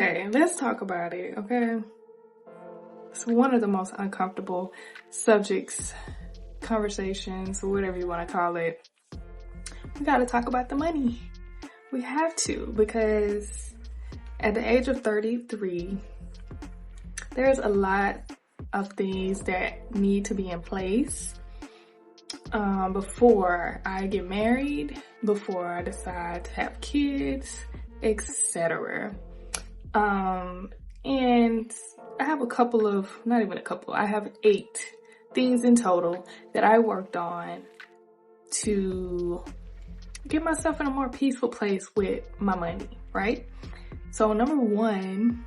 Okay, let's talk about it, okay? It's one of the most uncomfortable subjects, conversations, or whatever you want to call it. We got to talk about the money. We have to, because at the age of 33, there's a lot of things that need to be in place before I get married, before I decide to have kids, etc. And I have I have 8 things in total that I worked on to get myself in a more peaceful place with my money, right? So number 1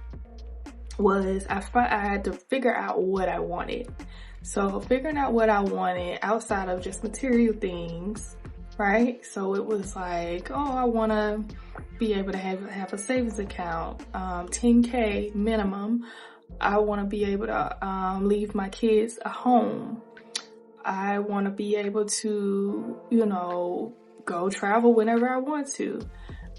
was I had to figure out what I wanted. So figuring out what I wanted outside of just material things, right? So it was like, I want to be able to have a savings account, $10K minimum. I want to be able to leave my kids a home. I want to be able to, go travel whenever I want to.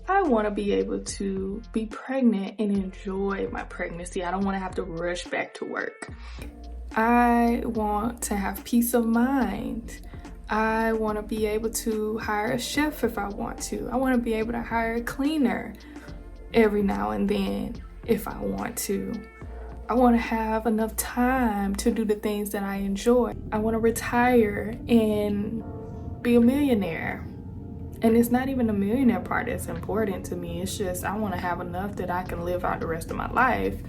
I want to be able to be pregnant and enjoy my pregnancy. I don't want to have to rush back to work. I want to have peace of mind. I want to be able to hire a chef if I want to. I want to be able to hire a cleaner every now and then if I want to. I want to have enough time to do the things that I enjoy. I want to retire and be a millionaire. And it's not even the millionaire part that's important to me. It's just I want to have enough that I can live out the rest of my life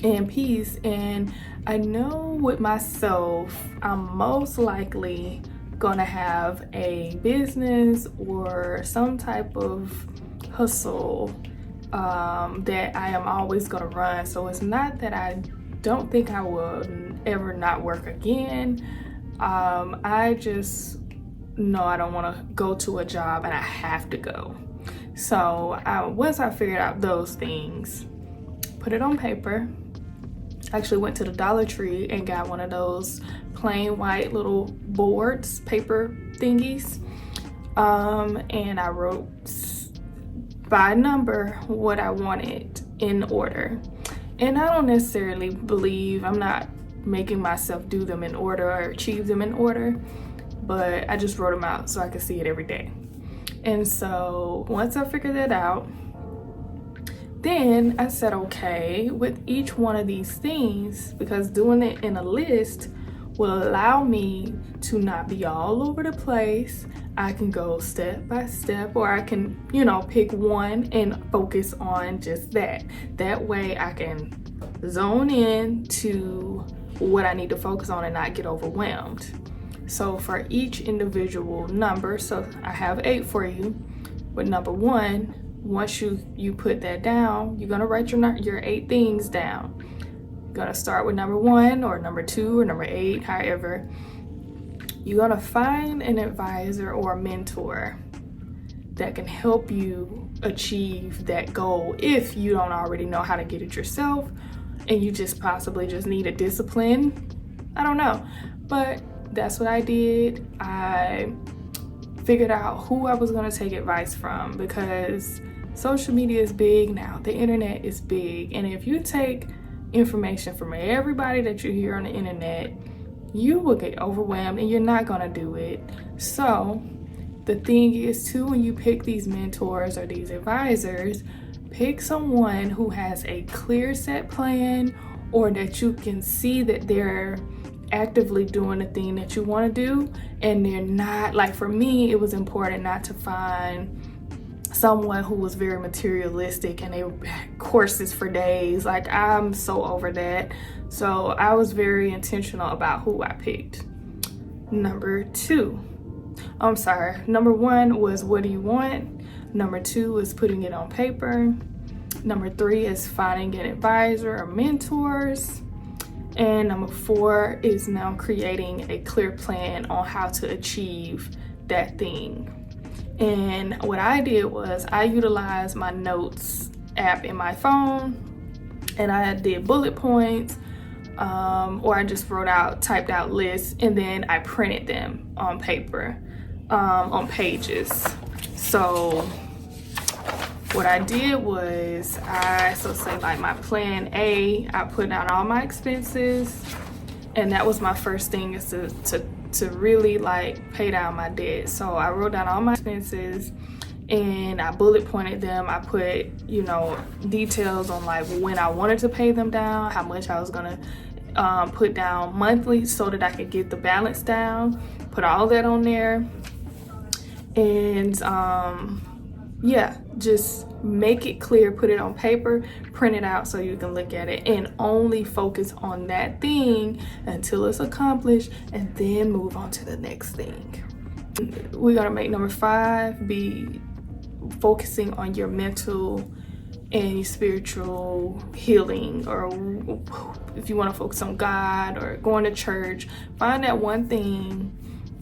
in peace. And I know with myself, I'm most likely gonna have a business or some type of hustle that I am always gonna run. So it's not that I don't think I will ever not work again. I just know I don't want to go to a job and I have to go. So once I figured out those things, put it on paper. Actually went to the Dollar Tree and got one of those plain white little boards, paper thingies. And I wrote by number what I wanted in order. And I don't necessarily believe, I'm not making myself do them in order or achieve them in order, but I just wrote them out so I could see it every day. And so once I figured that out, then I said, okay, with each one of these things, because doing it in a list will allow me to not be all over the place. I can go step by step, or I can, pick one and focus on just that. That way I can zone in to what I need to focus on and not get overwhelmed. So for each individual number, so I have 8 for you. With number 1, once you put that down, you're gonna write your 8 things down. You're gonna start with number 1 or number 2 or number 8, however. You're gonna find an advisor or a mentor that can help you achieve that goal if you don't already know how to get it yourself and you just possibly just need a discipline. I don't know, but that's what I did. I figured out who I was gonna take advice from, because social media is big now. The internet is big. And if you take information from everybody that you hear on the internet, you will get overwhelmed and you're not gonna do it. So the thing is too, when you pick these mentors or these advisors, pick someone who has a clear set plan, or that you can see that they're actively doing the thing that you want to do, and they're not, like for me, it was important not to find someone who was very materialistic and they had courses for days. Like, I'm so over that. So I was very intentional about who I picked. Number 1 was, what do you want? Number 2 is putting it on paper. Number 3 is finding an advisor or mentors. And number 4 is now creating a clear plan on how to achieve that thing. And what I did was I utilized my notes app in my phone, and I did bullet points, or I just typed out lists, and then I printed them on paper, on pages. So what I did was say like my plan A, I put down all my expenses, and that was my first thing, is to really like pay down my debt. So I wrote down all my expenses and I bullet pointed them. I put, you know, details on like when I wanted to pay them down, how much I was gonna put down monthly so that I could get the balance down. Put all that on there. And yeah, just make it clear, put it on paper, print it out so you can look at it, and only focus on that thing until it's accomplished, and then move on to the next thing. We're gonna make number 5 be focusing on your mental and your spiritual healing, or if you want to focus on God or going to church, find that one thing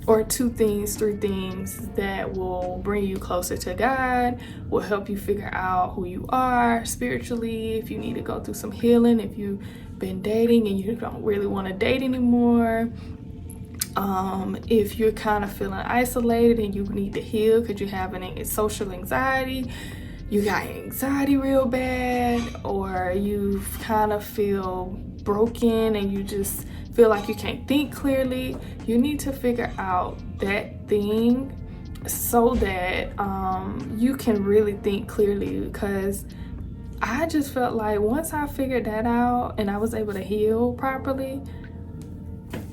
or 2 things, 3 things that will bring you closer to God, will help you figure out who you are spiritually, if you need to go through some healing, if you've been dating and you don't really want to date anymore, if you're kind of feeling isolated and you need to heal because you have social anxiety, you got anxiety real bad, or you kind of feel broken and you just feel like you can't think clearly, you need to figure out that thing so that you can really think clearly. Because I just felt like once I figured that out and I was able to heal properly,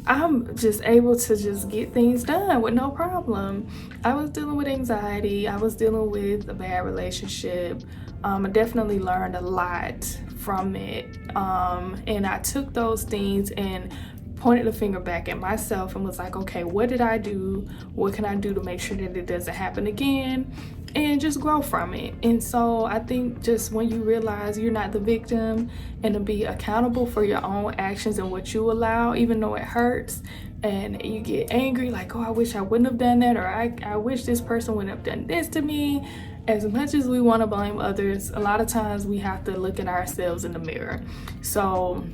I'm just able to just get things done with no problem. I was dealing with anxiety. I was dealing with a bad relationship. I definitely learned a lot from it. And I took those things and pointed the finger back at myself and was like, okay, what did I do? What can I do to make sure that it doesn't happen again? And just grow from it. And so I think just when you realize you're not the victim, and to be accountable for your own actions and what you allow, even though it hurts, and you get angry like, oh, I wish I wouldn't have done that, or I wish this person wouldn't have done this to me. As much as we want to blame others, a lot of times we have to look at ourselves in the mirror. So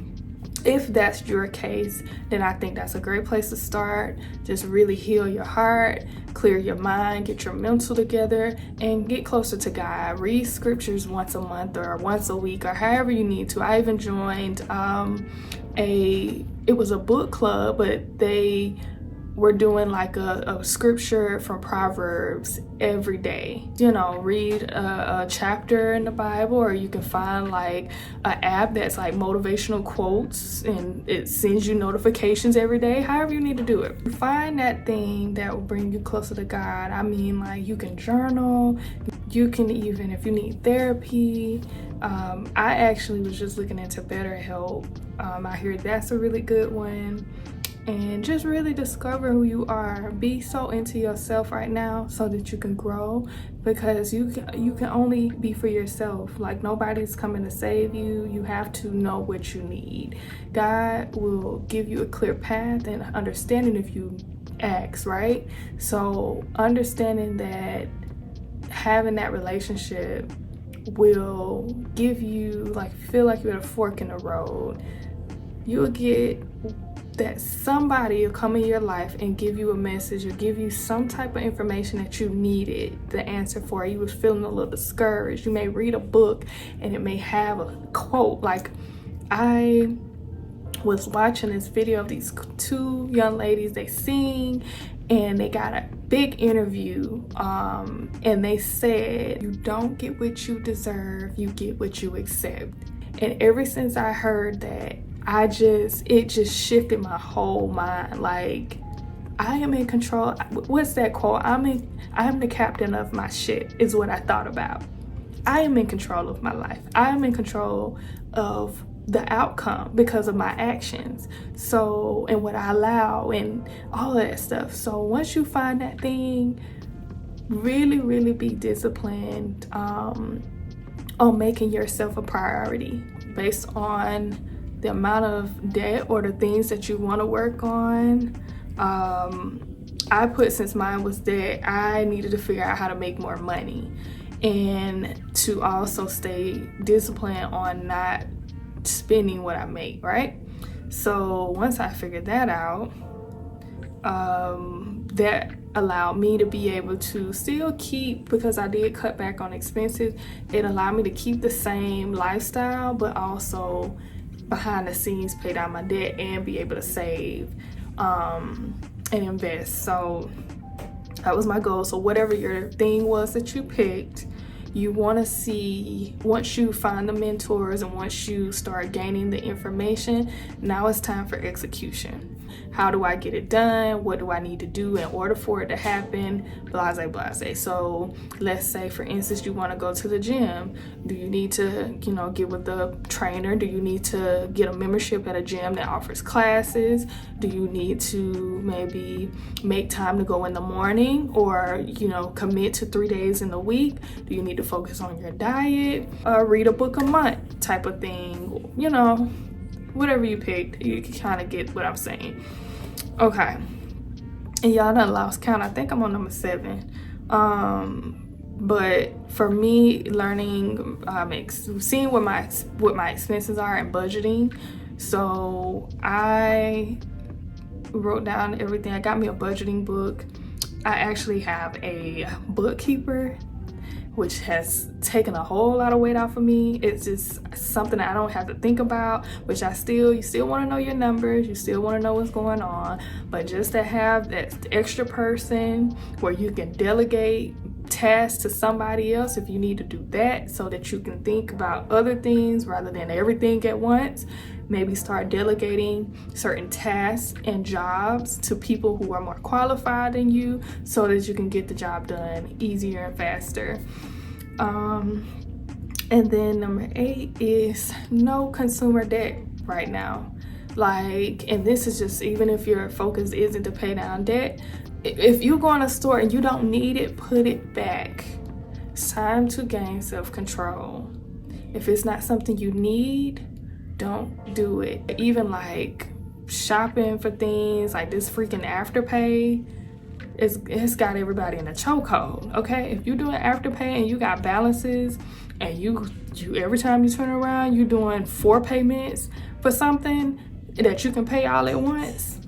if that's your case, then I think that's a great place to start. Just really heal your heart, clear your mind, get your mental together, and get closer to God. Read scriptures once a month or once a week or however you need to. I even joined it was a book club, but they were doing like a scripture from Proverbs every day. You know, read a chapter in the Bible, or you can find like an app that's like motivational quotes and it sends you notifications every day. However you need to do it. Find that thing that will bring you closer to God. I mean, like, you can journal, you can even, if you need therapy. I actually was just looking into BetterHelp. I hear that's a really good one. And just really discover who you are. Be so into yourself right now so that you can grow, because you can only be for yourself. Like, nobody's coming to save you. You have to know what you need. God will give you a clear path and understanding if you ask, right? So understanding that having that relationship will give you, like, feel like you're at a fork in the road. You'll get that somebody will come in your life and give you a message or give you some type of information that you needed the answer for. You was feeling a little discouraged. You may read a book and it may have a quote. Like, I was watching this video of these 2 young ladies. They sing and they got a big interview, and they said, you don't get what you deserve, you get what you accept. And ever since I heard that, it just shifted my whole mind. Like, I am in control. What's that quote? I'm the captain of my ship, is what I thought about. I am in control of my life. I am in control of the outcome because of my actions. So, and what I allow and all that stuff. So once you find that thing, really, really be disciplined on making yourself a priority based on the amount of debt or the things that you want to work on. I put, since mine was debt, I needed to figure out how to make more money and to also stay disciplined on not spending what I make, right? So once I figured that out, that allowed me to be able to still keep, because I did cut back on expenses, it allowed me to keep the same lifestyle, but also behind the scenes pay down my debt and be able to save and invest. So that was my goal. So whatever your thing was that you picked, you want to see, once you find the mentors and once you start gaining the information, now it's time for execution. How do I get it done? What do I need to do in order for it to happen? Blase, blase. So let's say, for instance, you want to go to the gym. Do you need to, get with the trainer? Do you need to get a membership at a gym that offers classes? Do you need to maybe make time to go in the morning, or, commit to 3 days in the week? Do you need to focus on your diet? Read a book a month type of thing, whatever you picked, you can kind of get what I'm saying. Okay, and y'all done lost count. I think I'm on number 7. But for me, learning, seeing what my expenses are and budgeting. So I wrote down everything. I got me a budgeting book. I actually have a bookkeeper, which has taken a whole lot of weight off of me. It's just something that I don't have to think about, which you still want to know your numbers, you still want to know what's going on, but just to have that extra person where you can delegate tasks to somebody else if you need to do that, so that you can think about other things rather than everything at once. Maybe start delegating certain tasks and jobs to people who are more qualified than you, so that you can get the job done easier and faster. And then number 8 is no consumer debt right now. And this is just, even if your focus isn't to pay down debt, if you go in a store and you don't need it, put it back. It's time to gain self-control. If it's not something you need, don't do it. Even shopping for things like this freaking Afterpay, it's got everybody in a chokehold. Okay, if you're doing Afterpay and you got balances, and you every time you turn around, you're doing 4 payments for something that you can pay all at once,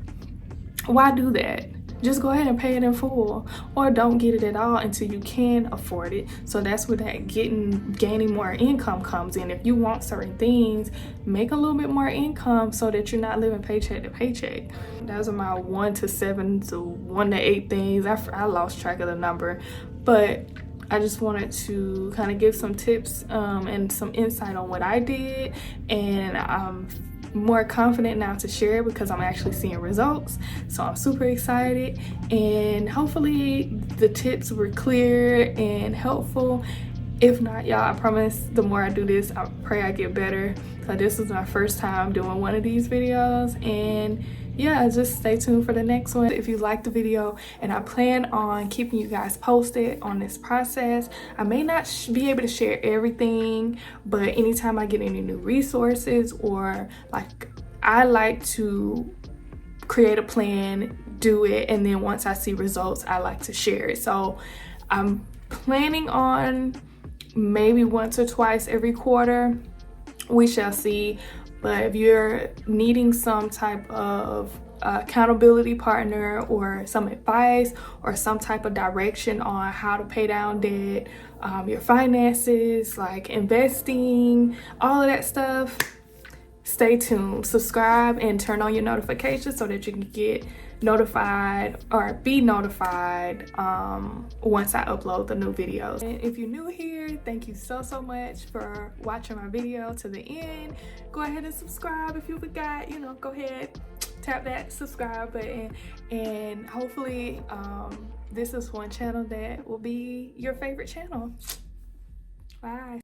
why do that? Just go ahead and pay it in full, or don't get it at all until you can afford it. So that's where that gaining more income comes in. If you want certain things, make a little bit more income so that you're not living paycheck to paycheck. Those are my 1 to 7 to 1 to 8 things. I lost track of the number, but I just wanted to kind of give some tips and some insight on what I did, and I'm more confident now to share because I'm actually seeing results. So I'm super excited, and hopefully the tips were clear and helpful. If not, y'all, I promise the more I do this, I pray I get better. So this is my first time doing one of these videos, and yeah, just stay tuned for the next one. If you liked the video, and I plan on keeping you guys posted on this process. I may not be able to share everything, but anytime I get any new resources, or I like to create a plan, do it, and then once I see results, I like to share it. So I'm planning on maybe once or twice every quarter. We shall see. But if you're needing some type of accountability partner, or some advice, or some type of direction on how to pay down debt, your finances, like investing, all of that stuff, stay tuned. Subscribe and turn on your notifications so that you can get notified, or be notified once I upload the new videos. And if you're new here, thank you so much for watching my video to the end. Go ahead and subscribe if you forgot. Go ahead, tap that subscribe button, and hopefully this is one channel that will be your favorite channel. Bye.